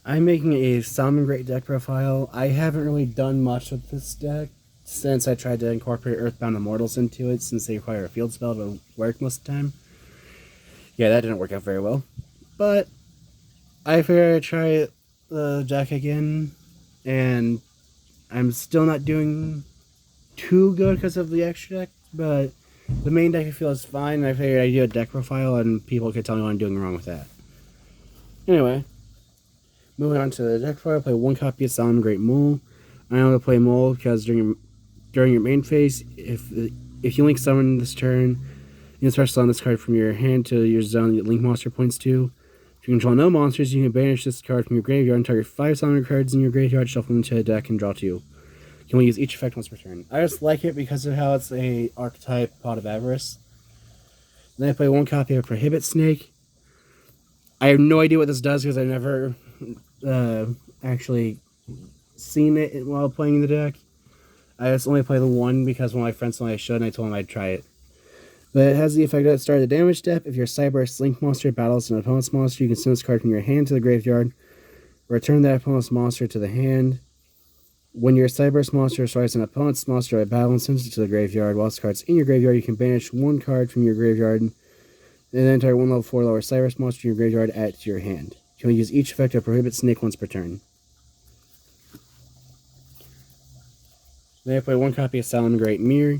I'm making a salamangreat deck profile. I haven't really done much with this deck since I tried to incorporate Earthbound Immortals into it, since they require a field spell to work most of the time. Yeah, that didn't work out very well. But I figured I'd try the deck again, and I'm still not doing too good because of the extra deck, but the main deck I feel is fine. I figured I'd do a deck profile, and people could tell me what I'm doing wrong with that. Anyway, moving on to the deck profile, I play one copy of salamangreat Mole. I only play Mole because during your main phase, if you link summon this turn, you can special summon this card from your hand to your zone that link monster points to. If you control no monsters, you can banish this card from your graveyard and target 5 summoner cards in your graveyard, shuffle them into the deck, and draw 2. You can only use each effect once per turn. I just like it because of how it's a archetype Pot of Avarice. Then I play one copy of Prohibit Snake. I have no idea what this does because I've never actually seen it while playing the deck. I just only play the one because one of my friends told me I should, and I told him I'd try it. But it has the effect at the start of the damage step. If your Cyberse Link monster battles an opponent's monster, you can send this card from your hand to the graveyard. Return that opponent's monster to the hand. When your Cyberse monster destroys an opponent's monster by battle and sends it to the graveyard, while this card's in your graveyard, you can banish one card from your graveyard, and then target one level 4 lower Cyberse monster in your graveyard, add it to your hand. You can only use each effect to prohibit Snake once per turn. Then I play one copy of salamangreat Mirror.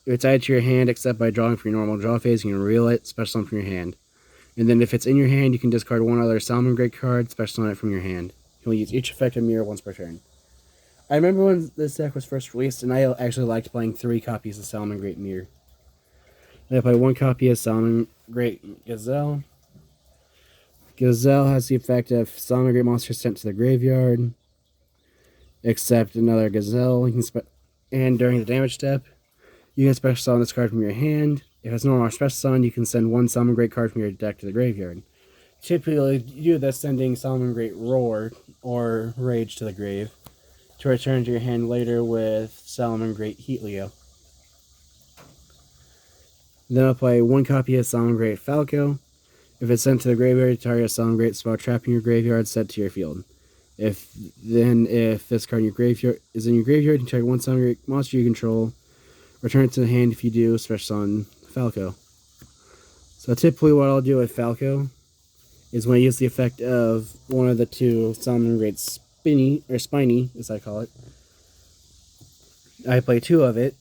If it's added to your hand, except by drawing from your normal draw phase, you can reveal it, special summon from your hand. And then if it's in your hand, you can discard one other salamangreat card, special summon it from your hand. You can only use each effect of Mirror once per turn. I remember when this deck was first released, and I actually liked playing 3 copies of salamangreat Mirror. Then I play one copy of salamangreat Gazelle. Gazelle has the effect of salamangreat monster sent to the graveyard, except another Gazelle. And during the damage step, you can special summon this card from your hand. If it's no longer special summon, you can send one salamangreat card from your deck to the graveyard. Typically, you do this sending salamangreat Roar or Rage to the grave to return to your hand later with salamangreat Heatleo. Then I'll play one copy of salamangreat Falco. If it's sent to the graveyard, target a salamangreat spell trap in your graveyard, set to your field. If this card in your graveyard is in your graveyard, you target one salamangreat monster you control. Return it to the hand if you do, special on Falco. So typically what I'll do with Falco is when I use the effect of one of the 2 salamangreat Spiny, as I call it. I play 2 of it,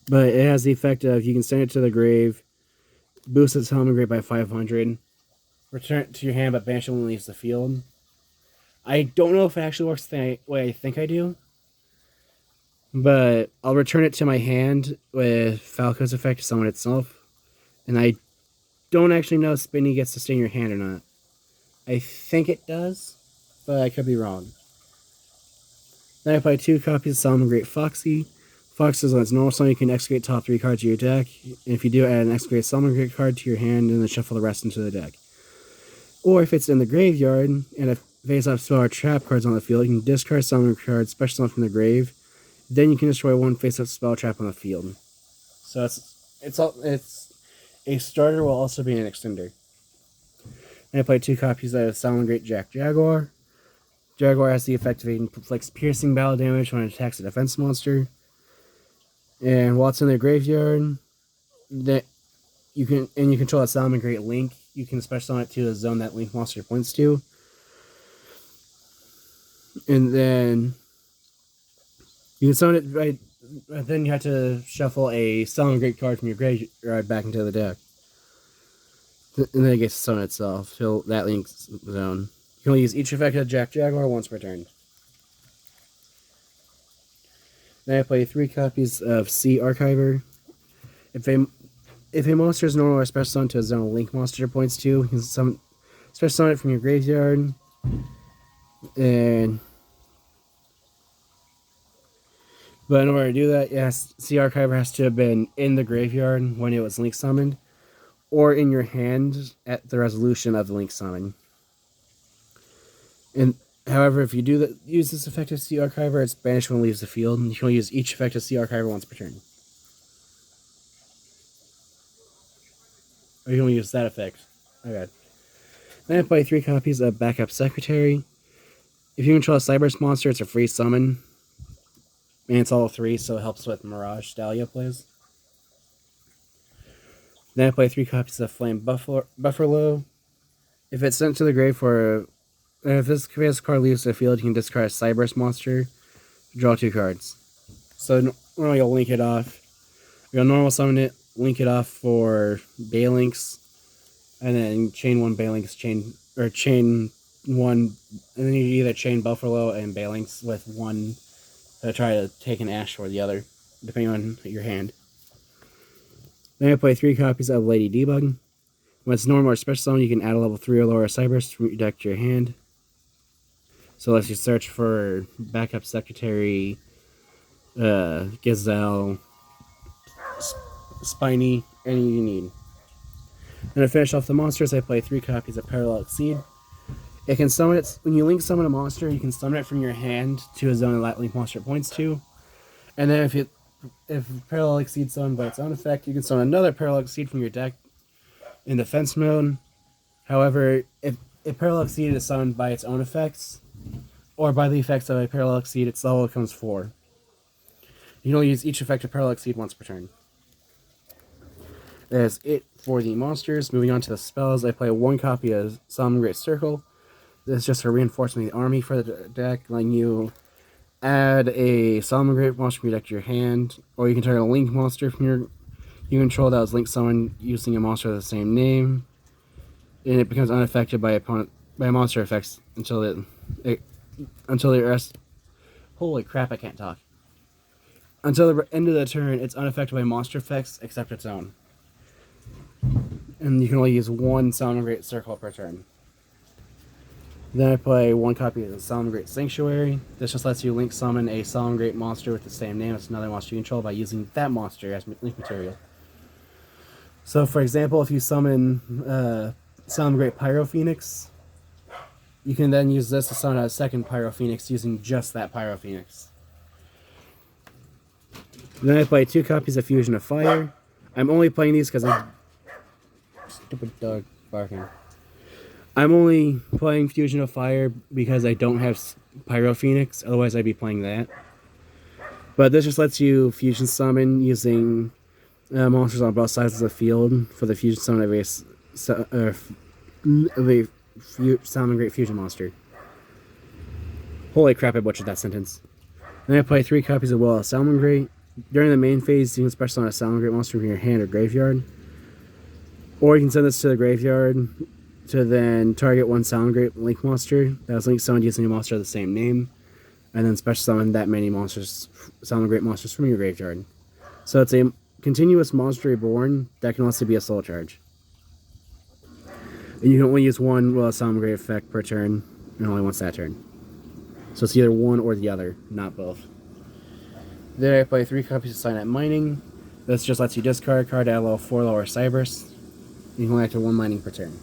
but it has the effect of you can send it to the grave, boost its salamangreat by 500, return it to your hand but banish it when it leaves the field. I don't know if it actually works the way I think I do, but I'll return it to my hand with Falco's effect to summon itself. And I don't actually know if Spinny gets to stay in your hand or not. I think it does, but I could be wrong. Then I play 2 copies of salamangreat Foxy. Fox is on its normal summon, you can execute top 3 cards of your deck. And if you do, add an execute salamangreat card to your hand and then shuffle the rest into the deck. Or if it's in the graveyard and a face-off spell or trap cards on the field, you can discard salamangreat cards, special summon from the grave. Then you can destroy one face-up spell trap on the field. So it's a starter while also being an extender. And I play 2 copies of salamangreat Jaguar. Jaguar has the effect of inflicts piercing battle damage when it attacks a defense monster. And while it's in the graveyard, that you control a salamangreat Link. You can special summon it to the zone that Link monster points to. And then you can summon it right. Then you have to shuffle a salamangreat card from your graveyard back into the deck. And then it gets to summon itself till that Link's zone. You can only use each effect of Jaguar once per turn. Then I play 3 copies of Sea Archiver. If a monster is normal or special summon to a zone Link monster points to, you can special summon it from your graveyard. But in order to do that, yes, Sea Archiver has to have been in the graveyard when it was Link summoned, or in your hand at the resolution of the Link summon. And however, if you do use this effect of Sea Archiver, it's banished when it leaves the field, and you can only use each effect of Sea Archiver once per turn. Or you can only use that effect. Okay. Then I play 3 copies of Backup Secretary. If you control a Cyberse monster, it's a free summon. And it's all 3, so it helps with Mirage Dahlia plays. Then I play 3 copies of Flame Buffalo. If it's sent to the grave for... If this card leaves the field, you can discard a Cyberse monster. Draw 2 cards. So normally you'll link it off. You'll normal summon it, link it off for Balinks, and then chain 1 Balinks, chain 1, and then you either chain Buffalo and Balinks with one to try to take an Ash or the other, depending on your hand. Then I play 3 copies of Lady Debug. When it's normal or special summon, you can add a level 3 or lower Cyberse from your deck to your hand. So let's you search for Backup Secretary, Gazelle, Spiny, any you need. And to finish off the monsters, I play 3 copies of Parallel Exceed. It can summon it when you link summon a monster. You can summon it from your hand to a zone that link monster points to, and then if Parallel Exceed summoned by its own effect, you can summon another Parallel Exceed from your deck in defense mode. However, if Parallel Exceed is summoned by its own effects, or by the effects of a Parallel Exceed, its level becomes 4. You can only use each effect of Parallel Exceed once per turn. That is it for the monsters. Moving on to the spells, I play 1 copy of Salamangreat Circle. This is just a reinforcement of the army for the deck, letting you add a Salamangreat monster from your deck to your hand, or you can target a Link monster from you control that was Link summoned using a monster of the same name, and it becomes unaffected by monster effects until the rest. Holy crap! I can't talk. Until the end of the turn, it's unaffected by monster effects except its own. And you can only use 1 Salamangreat Circle per turn. Then I play 1 copy of the Salamangreat Sanctuary. This just lets you link summon a Salamangreat monster with the same name as another monster you control by using that monster as link material. So for example, if you summon Salamangreat Pyro Phoenix, you can then use this to summon a second Pyro Phoenix using just that Pyro Phoenix. Then I play 2 copies of Fusion of Fire. I'm only playing these because I... Stupid dog barking. I'm only playing Fusion of Fire because I don't have Pyro Phoenix, otherwise I'd be playing that. But this just lets you Fusion Summon using monsters on both sides of the field for the Fusion Summon of a Salamangreat Fusion monster. Holy crap, I butchered that sentence. Then I play 3 copies of Will of Salamangreat. During the main phase, you can special summon a Salamangreat monster from your hand or graveyard. Or you can send this to the graveyard to then target 1 Salamangreat Link monster that was Link summoned using a monster of the same name, and then special summon that many Salamangreat monsters from your graveyard. So it's a continuous monster reborn that can also be a soul charge. And you can only use 1 Salamangreat effect per turn, and only once that turn. So it's either one or the other, not both. Then I play 3 copies of Signet Mining. This just lets you discard a card at a level 4 lower Cyberse. You can only activate 1 mining per turn.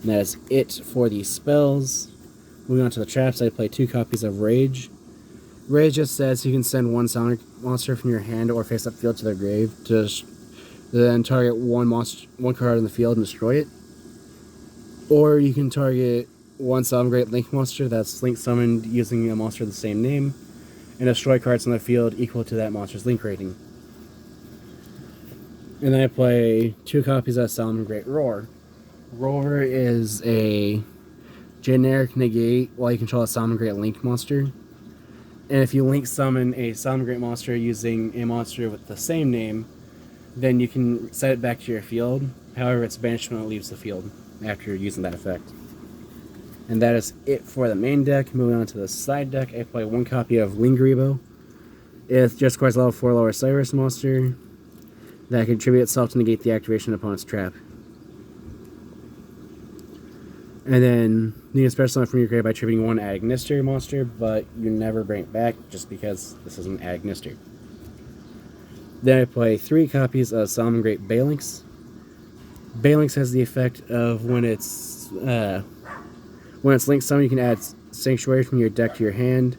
And that is it for the spells. Moving on to the traps, I play 2 copies of Rage. Rage just says you can send 1 Sonic monster from your hand or face up field to their grave to then target 1 card in the field and destroy it. Or you can target 1 Salamangreat Link monster that's Link summoned using a monster of the same name, and destroy cards on the field equal to that monster's Link rating. And then I play 2 copies of Salamangreat Roar. Roar is a generic negate while you control a Salamangreat Link monster. And if you Link summon a Salamangreat monster using a monster with the same name, then you can set it back to your field. However, its banishment leaves the field after using that effect. And that is it for the main deck. Moving on to the side deck, I play 1 copy of Lingribo. It just requires level 4 lower Cyrus monster that can contribute itself to negate the activation of opponent's trap. And then you can special summon from your grave by tributing 1 Agnister monster, but you never bring it back just because this is an Agnister. Then I play 3 copies of Salamangreat Balinks. Balinks has the effect of when it's Link summon, you can add Sanctuary from your deck to your hand,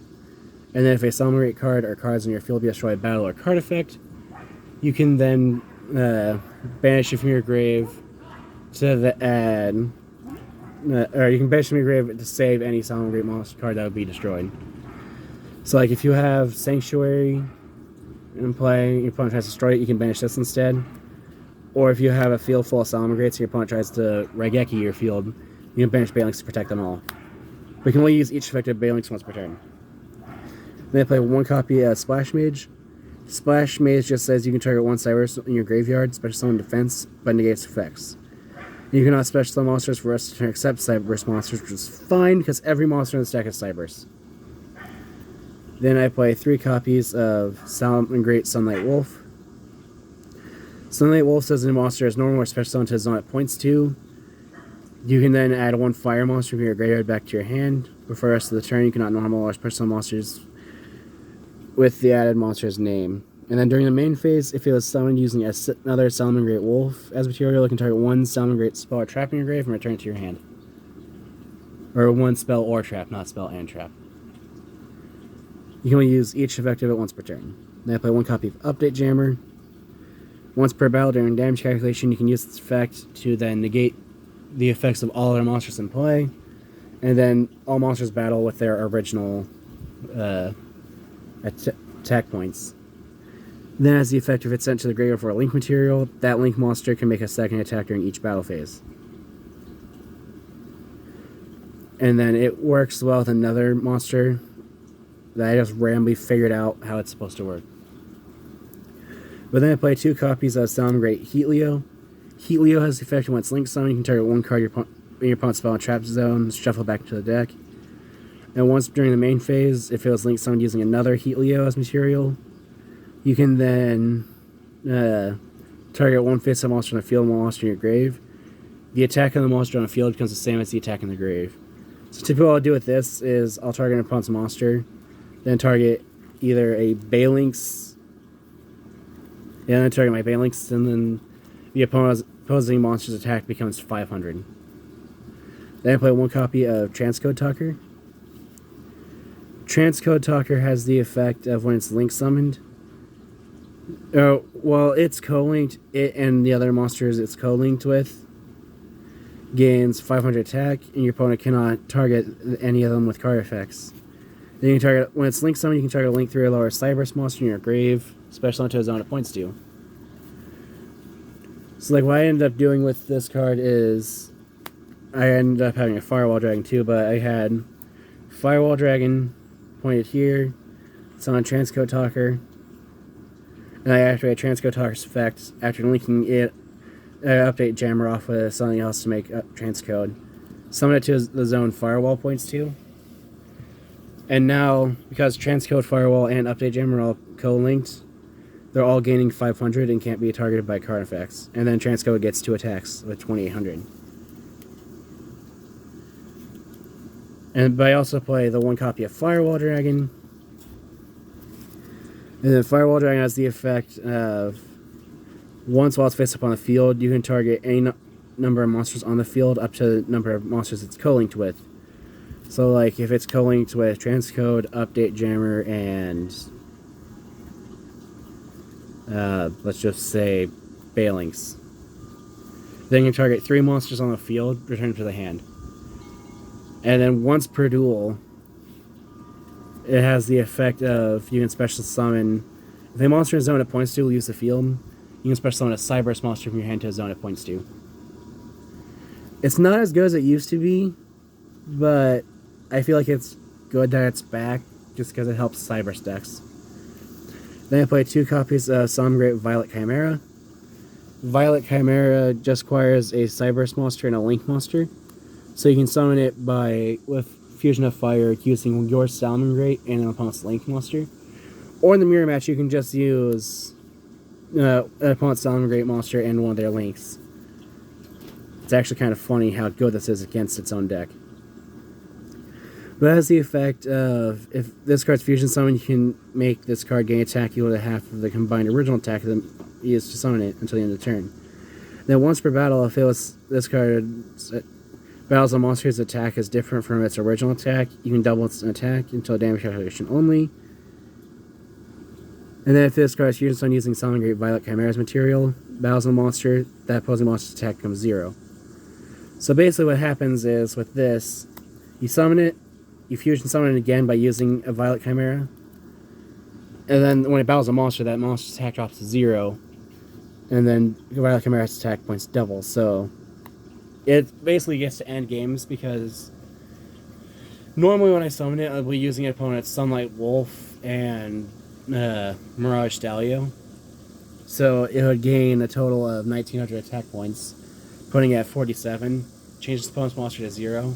and then if a Salamangreat card or cards in your field be destroyed by battle or card effect, you can then banish it from your grave to add or you can banish from your grave to save any salamangreat monster card that would be destroyed. So like if you have Sanctuary in play, your opponent tries to destroy it, you can banish this instead. Or if you have a field full of salamangreats, your opponent tries to Raigeki your field, you can banish Balinks to protect them all. We can only use each effective Balinks once per turn. Then I play one copy of Splash Mage. Splash Mage just says you can target one Cybers in your graveyard, special summon defense, but negates effects. You cannot special summon monsters for rest of the turn except Cyberburst monsters, which is fine because every monster in the deck is Cyberburst. Then I play 3 copies of Salamangreat Sunlight Wolf. Sunlight Wolf says the monster is normal or special summon to his zone at points 2. You can then add 1 fire monster from your graveyard back to your hand. Before the rest of the turn, you cannot normal or special summon monsters with the added monster's name. And then during the main phase, if it was summoned using another Salamangreat Wolf as material, you can target 1 Salamangreat spell or trap in your grave and return it to your hand. Or 1 spell or trap, not spell and trap. You can only use each effective at once per turn. Then I play 1 copy of Update Jammer. Once per battle during damage calculation, you can use this effect to then negate the effects of all other monsters in play. And then all monsters battle with their original attack points. Then as the effect, if it's sent to the graveyard for a link material, that link monster can make a second attack during each battle phase. And then it works well with another monster that I just randomly figured out how it's supposed to work. But then I play 2 copies of Salamangreat Heatleo. Heatleo has the effect when it's link summon, you can target 1 card in your opponent's spell and trap zone, shuffle back into the deck. And once during the main phase, if it was link summoned using another Heatleo as material, you can then target 1 face-up monster on the field and 1 monster in your grave. The attack on the monster on the field becomes the same as the attack in the grave. So typically what I'll do with this is I'll target an opponent's monster, then target either a Balinks, then target my Balinks, and then the opposing monster's attack becomes 500. Then I play 1 copy of Transcode Talker. Transcode Talker has the effect of when it's link summoned. Well, it's co-linked, it and the other monsters it's co-linked with gains 500 attack, and your opponent cannot target any of them with card effects. Then you can target, when it's link summoned, you can target a link 3 or lower Cyberburst monster in your grave, special onto a zone it points to. So like what I ended up doing with this card is I ended up having a Firewall Dragon too, but I had Firewall Dragon pointed here, it's on Transcode Talker, and I activate Transcode Talker's effect after linking it, update Jammer off with something else to make Transcode. Summon it to the zone Firewall points to. And now, because Transcode Firewall and Update Jammer are all co-linked, they're all gaining 500 and can't be targeted by card effects. And then Transcode gets 2 attacks with 2800. But I also play the 1 copy of Firewall Dragon. And then Firewall Dragon has the effect of once while it's face up on the field, you can target any number of monsters on the field up to the number of monsters it's co-linked with. So like if it's co-linked with Transcode, Update Jammer, and let's just say Balinks, then you can target 3 monsters on the field, return to the hand. And then once per duel, it has the effect of you can special summon, if a monster in zone it points to leaves the field, you can special summon a Cyberburst monster from your hand to a zone it points to. It's not as good as it used to be, but I feel like it's good that it's back just because it helps Cyberburst decks. Then I play 2 copies of Salamangreat Violet Chimera. Violet Chimera just acquires a Cyberburst monster and a Link monster, so you can summon it with Fusion of Fire using your Salamangreat and an opponent's Link monster. Or in the mirror match, you can just use an opponent's Salamangreat monster and one of their Links. It's actually kind of funny how good this is against its own deck. But it has the effect of, if this card's fusion summoned, you can make this card gain attack equal to half of the combined original attack that used to summon it until the end of the turn. Then once per battle, if this card battles a monster's attack is different from its original attack, you can double its attack until damage calculation only. And then if this card is fusion summoned using Salamangreat Violet Chimera's material, battles a monster, that opposing monster's attack becomes 0. So basically what happens is with this, you summon it, you fusion summon it again by using a Violet Chimera, and then when it battles a monster, that monster's attack drops to 0, and then Violet Chimera's attack points double. So it basically gets to end games because normally when I summon it, I'll be using an opponent's Sunlight Wolf and Mirage Stalio. So it would gain a total of 1900 attack points, putting it at 47, changes the opponent's monster to 0,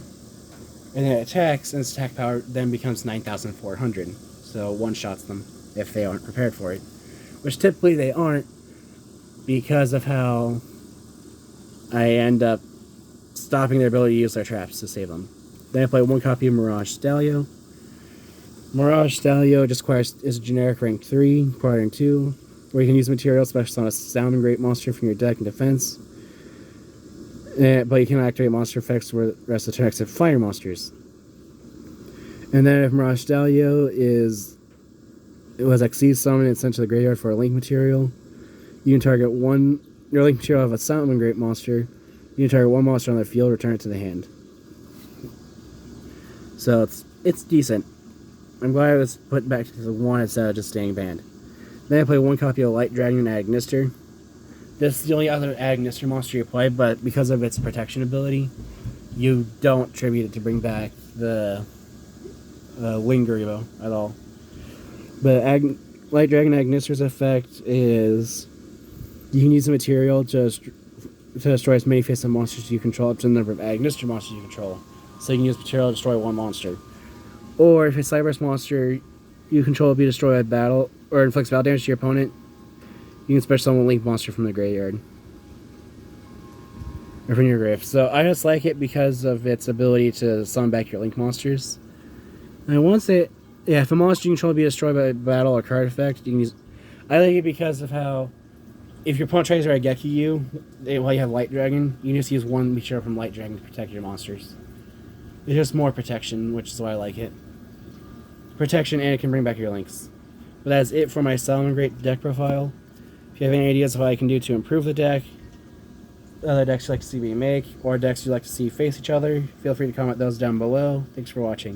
and then it attacks, and its attack power then becomes 9,400. So one-shots them if they aren't prepared for it. Which typically they aren't, because of how I end up stopping their ability to use their traps to save them. Then I play one copy of Mirage Stalio. Mirage Stalio just is a generic rank 3, requiring 2, where you can use material special on a salamangreat monster from your deck in defense. But you can activate monster effects where the rest of the turn except fire monsters. And then if Mirage Stalio was Xyz summoned and sent to the graveyard for a link material, you can target your link material of a salamangreat monster. You can target one monster on the field, return it to the hand. So it's decent. I'm glad it was put back to the 1 instead of just staying banned. Then I play one copy of Light Dragon and Agnister. This is the only other Agnister monster you play, but because of its protection ability, you don't tribute it to bring back the Wingaribo at all. But Light Dragon Agnister's effect is you can use the material to destroy as many face-up monsters as you control up to the number of Agnister monsters you control. So you can use material to destroy one monster. Or if a Cyberse monster you control will be destroyed by battle or inflicts battle damage to your opponent, you can special summon a link monster from the graveyard. Or from your grave. So I just like it because of its ability to summon back your link monsters. And I won't say, if a monster you control will be destroyed by battle or card effect, you can use. I like it because of how, if your opponent tries to Raigeki you, while you have Light Dragon, you can just use one material from Light Dragon to protect your monsters. It's just more protection, which is why I like it. Protection, and it can bring back your links. But that's it for my salamangreat deck profile. If you have any ideas of what I can do to improve the deck, other decks you'd like to see me make, or decks you'd like to see face each other, feel free to comment those down below. Thanks for watching.